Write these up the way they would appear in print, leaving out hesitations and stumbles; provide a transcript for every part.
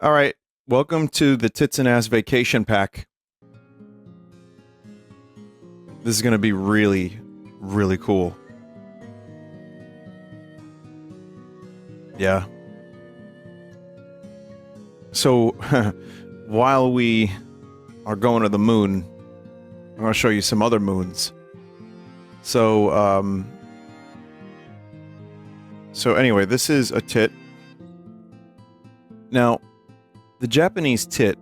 All right, welcome to the Tits and Ass Vacation Pack. This is going to be really, really cool. Yeah. So, while we are going to the moon, I'm going to show you some other moons. So anyway, this is a tit. Now, the Japanese tit,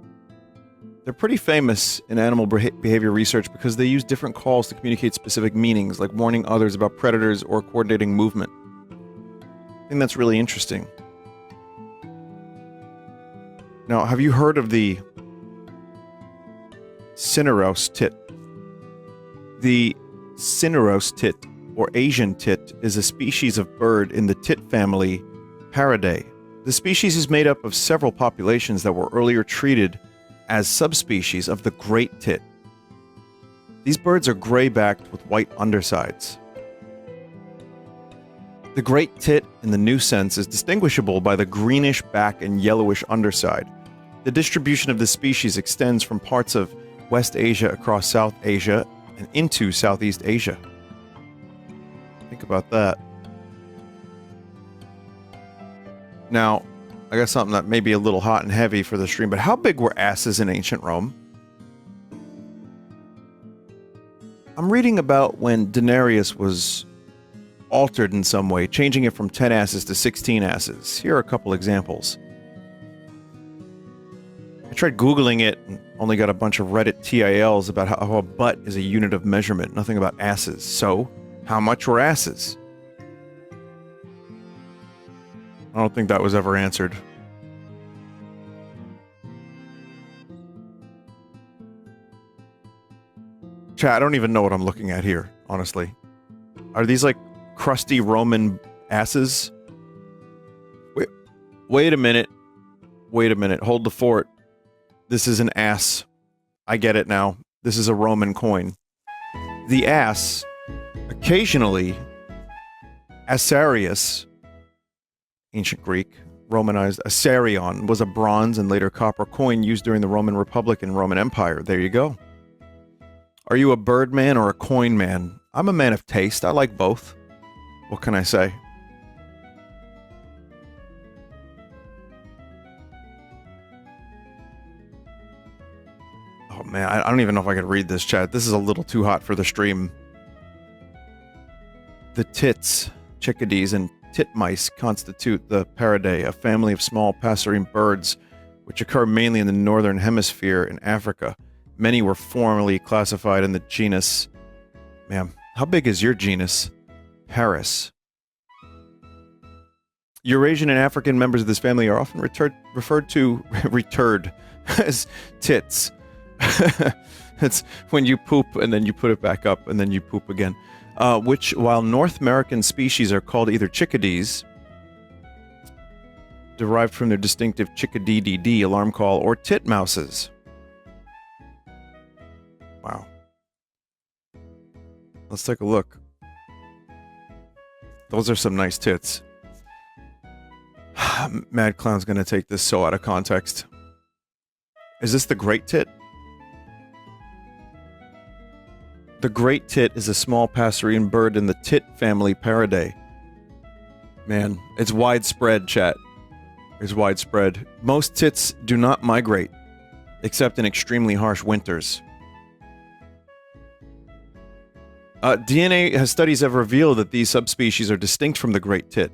they're pretty famous in animal behavior research because they use different calls to communicate specific meanings, like warning others about predators or coordinating movement. I think that's really interesting. Now, have you heard of the Cineros tit? The Cineros tit, or Asian tit, is a species of bird in the tit family Paridae. The species is made up of several populations that were earlier treated as subspecies of the great tit. These birds are gray-backed with white undersides. The great tit, in the new sense, is distinguishable by the greenish back and yellowish underside. The distribution of this species extends from parts of West Asia across South Asia and into Southeast Asia. Think about that. Now, I got something that may be a little hot and heavy for the stream, but how big were asses in ancient Rome? I'm reading about when denarius was altered in some way, changing it from 10 asses to 16 asses. Here are a couple examples. I tried Googling it and only got a bunch of Reddit TILs about how a butt is a unit of measurement, nothing about asses. So, how much were asses? I don't think that was ever answered. Chat, I don't even know what I'm looking at here, honestly. Are these like crusty Roman asses? Wait a minute. Wait a minute. Hold the fort. This is an ass. I get it now. This is a Roman coin. The ass, occasionally, Asarius, ancient Greek, Romanized Asarion, was a bronze and later copper coin used during the Roman Republic and Roman Empire. There you go. Are you a bird man or a coin man? I'm a man of taste. I like both. What can I say? Oh man, I don't even know if I could read this, chat. This is a little too hot for the stream. The tits, chickadees, and titmice constitute the Paridae, a family of small passerine birds which occur mainly in the northern hemisphere in Africa. Many were formerly classified in the genus... Ma'am, how big is your genus? Paris. Eurasian and African members of this family are often referred to as tits. It's when you poop and then you put it back up and then you poop again. Which, while North American species are called either chickadees, derived from their distinctive chickadee-dee-dee alarm call, or titmouses. Wow. Let's take a look. Those are some nice tits. Mad Clown's gonna take this so out of context. Is this the great tit? The great tit is a small passerine bird in the tit family Paridae. Man, it's widespread, chat. It's widespread. Most tits do not migrate, except in extremely harsh winters. DNA studies have revealed that these subspecies are distinct from the great tit.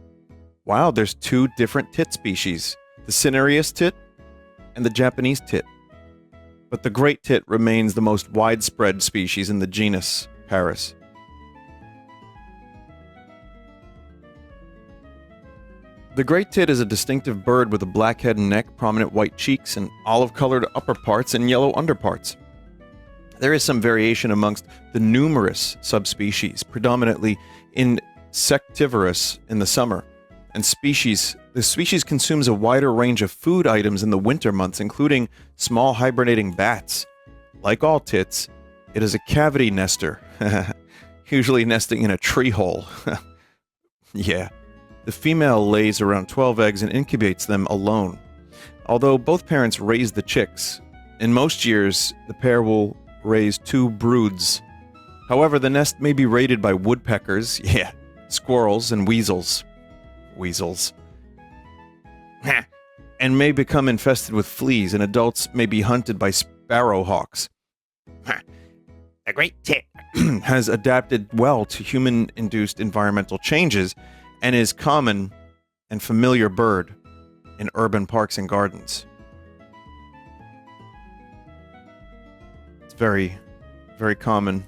Wow, there's two different tit species. The Cinereus tit and the Japanese tit. But the great tit remains the most widespread species in the genus Paris. The great tit is a distinctive bird with a black head and neck, prominent white cheeks, and olive-colored upper parts and yellow underparts. There is some variation amongst the numerous subspecies, predominantly insectivorous in the summer, and the species consumes a wider range of food items in the winter months, including small hibernating bats. Like all tits, it is a cavity nester, usually nesting in a tree hole. Yeah. The female lays around 12 eggs and incubates them alone. although both parents raise the chicks. In most years, the pair will raise 2 broods. However, the nest may be raided by woodpeckers, squirrels, and weasels. Weasels. And may become infested with fleas, and adults may be hunted by sparrowhawks. The great tit has adapted well to human-induced environmental changes and is common and familiar bird in urban parks and gardens. It's very, very common.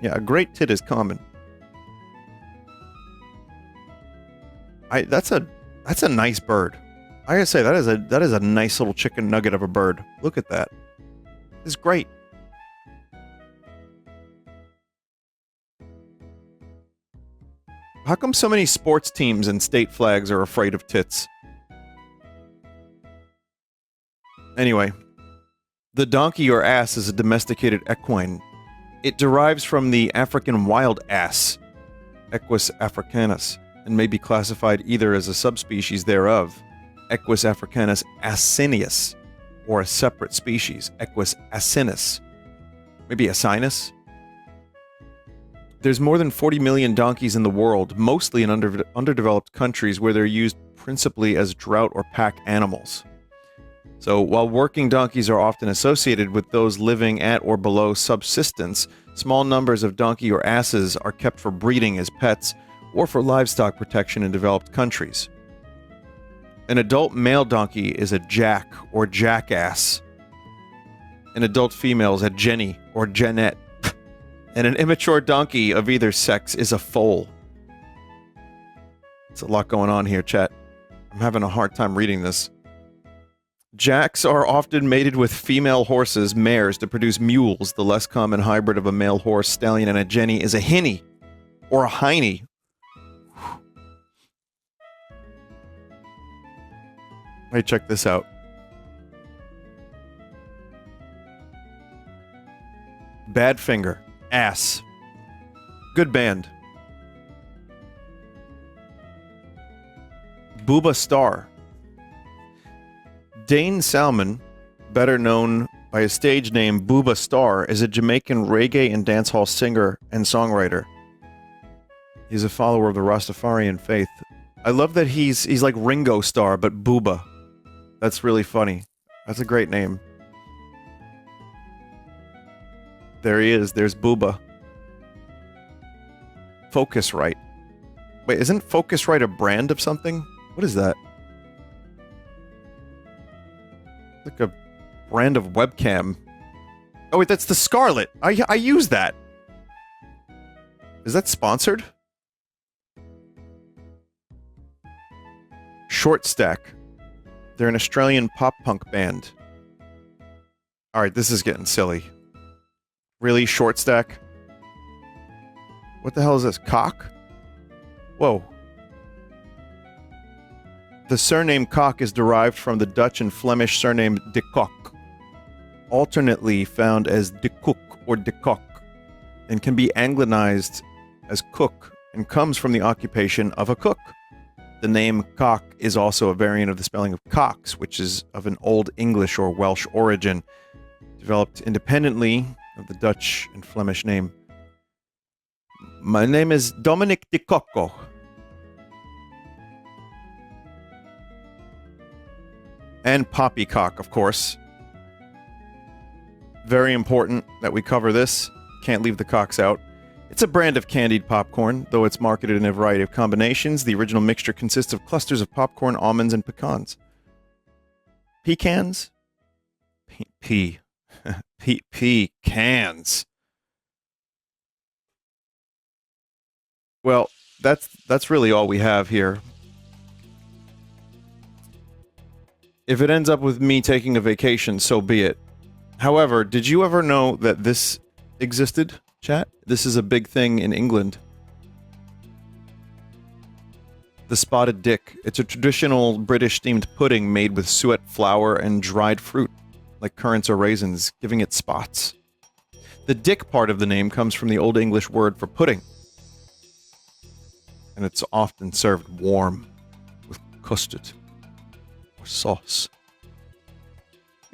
A great tit is common. That's a nice bird. I gotta say, that is a nice little chicken nugget of a bird. Look at that. It's great. How come so many sports teams and state flags are afraid of tits? Anyway, the donkey or ass is a domesticated equine. It derives from the African wild ass, Equus africanus, and may be classified either as a subspecies thereof, Equus africanus asinus, or a separate species, Equus asinus. Maybe asinus? There's more than 40 million donkeys in the world, mostly in underdeveloped countries where they're used principally as drought or pack animals. So, while working donkeys are often associated with those living at or below subsistence, small numbers of donkey or asses are kept for breeding as pets or for livestock protection in developed countries. An adult male donkey is a jack or jackass. An adult female is a jenny or jenette. And an immature donkey of either sex is a foal. There's a lot going on here, chat. I'm having a hard time reading this. Jacks are often mated with female horses, mares, to produce mules. The less common hybrid of a male horse, stallion, and a jenny is a hinny, or a hiney. Hey, check this out. Badfinger. Ass. Good band. Bouba Star. Dane Salmon, better known by his stage name Bouba Star, is a Jamaican reggae and dancehall singer and songwriter. He's a follower of the Rastafarian faith. I love that he's like Ringo Starr, but Bouba. That's really funny. That's a great name. There he is. There's Bouba. Focusrite. Wait, isn't Focusrite a brand of something? What is that? Like a brand of webcam. Oh wait, that's the Scarlet. I use that. Is that sponsored? Short Stack. They're an Australian pop-punk band. Alright, this is getting silly. Really, Short Stack? What the hell is this? Cock? Whoa. The surname Cock is derived from the Dutch and Flemish surname de Kock, alternately found as de Kook or de Kock, and can be anglicized as cook, and comes from the occupation of a cook. The name Cock is also a variant of the spelling of Cox, which is of an Old English or Welsh origin, developed independently of the Dutch and Flemish name. My name is Dominic de Cocco. And poppycock, of course. Very important that we cover this. Can't leave the cocks out. It's a brand of candied popcorn, though it's marketed in a variety of combinations. The original mixture consists of clusters of popcorn, almonds, and pecans. Pecans? Pecans. Well, that's really all we have here. If it ends up with me taking a vacation, so be it. However, did you ever know that this existed, chat? This is a big thing in England. The spotted dick. It's a traditional British-themed pudding made with suet flour and dried fruit, like currants or raisins, giving it spots. The dick part of the name comes from the Old English word for pudding. And it's often served warm, with custard. or sauce.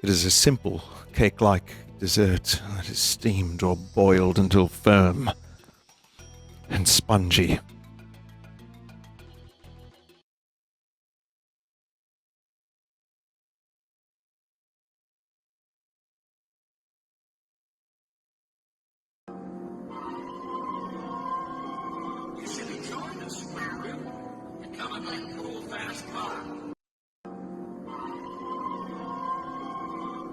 It is a simple, cake-like dessert that is steamed or boiled until firm and spongy. You should enjoy the square root and come in that cool, fast car.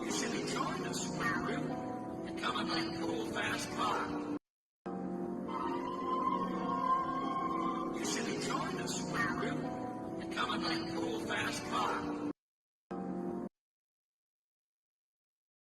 You should enjoy the square root and come in that cool, fast car. You should enjoy the square root and come in that cool, fast car.